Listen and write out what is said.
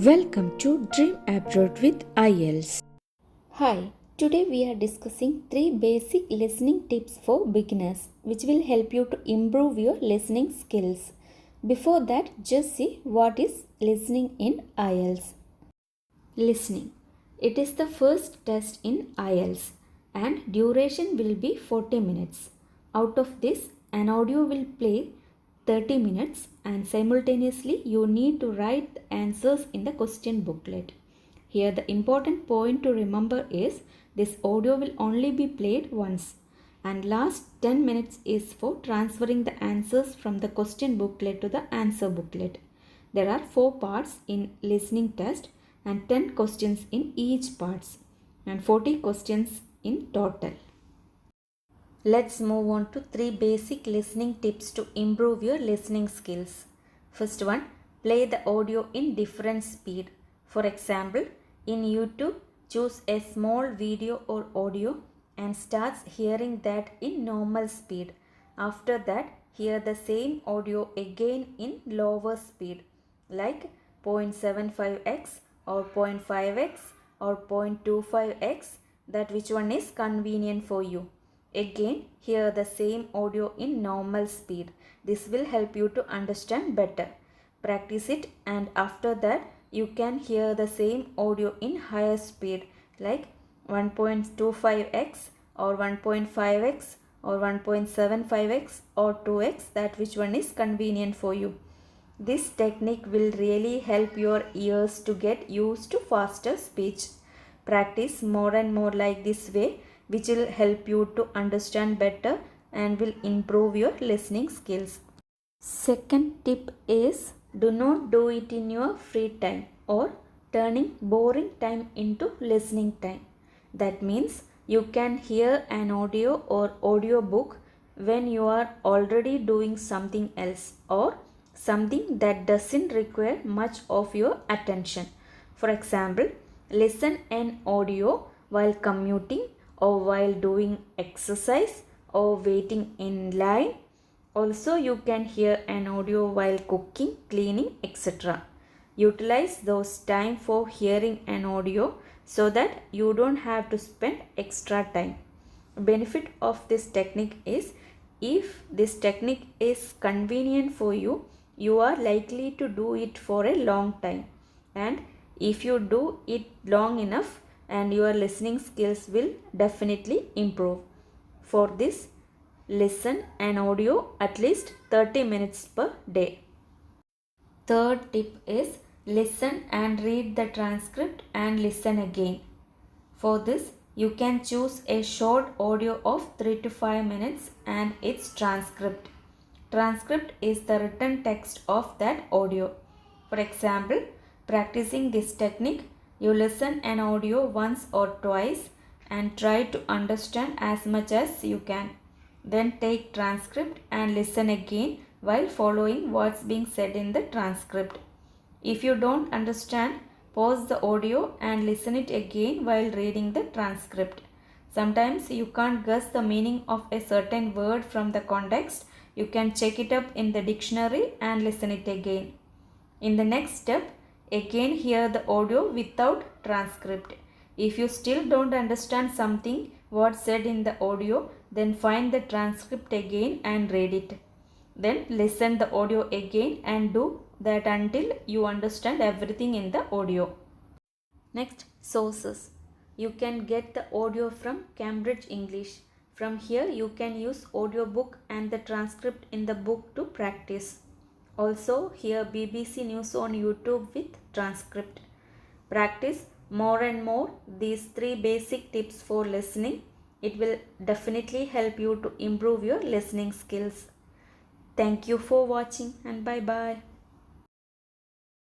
Welcome to Dream Abroad with IELTS. Hi, today we are discussing 3 basic listening tips for beginners which will help you to improve your listening skills. Before that, just see what is listening in IELTS. Listening. It is the first test in IELTS and duration will be 40 minutes. Out of this, an audio will play 30 minutes and simultaneously you need to write the answers in the question booklet. Here the important point to remember is this audio will only be played once and last 10 minutes is for transferring the answers from the question booklet to the answer booklet. There are 4 parts in listening test and 10 questions in each parts and 40 questions in total. Let's move on to 3 basic listening tips to improve your listening skills. First one, play the audio in different speed. For example, in YouTube, choose a small video or audio and starts hearing that in normal speed. After that, hear the same audio again in lower speed like 0.75x or 0.5x or 0.25x, that which one is convenient for you. Again, hear the same audio in normal speed. This will help you to understand better. Practice it and after that you can hear the same audio in higher speed like 1.25x or 1.5x or 1.75x or 2x, that which one is convenient for you. This technique will really help your ears to get used to faster speech. Practice more and more like this way, which will help you to understand better and will improve your listening skills. Second tip is do not do it in your free time or turning boring time into listening time. That means you can hear an audio or audio book when you are already doing something else or something that doesn't require much of your attention. For example, listen an audio while commuting or while doing exercise or waiting in line. Also, you can hear an audio while cooking, cleaning, etc. Utilize those time for hearing an audio so that you don't have to spend extra time. Benefit of this technique is if this technique is convenient for you, you are likely to do it for a long time, and if you do it long enough and your listening skills will definitely improve. For this, listen an audio at least 30 minutes per day. Third tip is listen and read the transcript and listen again. For this, you can choose a short audio of 3 to 5 minutes and its transcript. Transcript is the written text of that audio. For example, practicing this technique, you listen an audio once or twice and try to understand as much as you can. Then take transcript and listen again while following what's being said in the transcript. If you don't understand, pause the audio and listen it again while reading the transcript. Sometimes you can't guess the meaning of a certain word from the context. You can check it up in the dictionary and listen it again. In the next step, again hear the audio without transcript. If you still don't understand something what's said in the audio, then find the transcript again and read it. Then listen the audio again and do that until you understand everything in the audio. Next, sources. You can get the audio from Cambridge English. From here you can use audiobook and the transcript in the book to practice. Also, hear BBC News on YouTube with transcript. Practice more and more these 3 basic tips for listening. It will definitely help you to improve your listening skills. Thank you for watching and bye bye.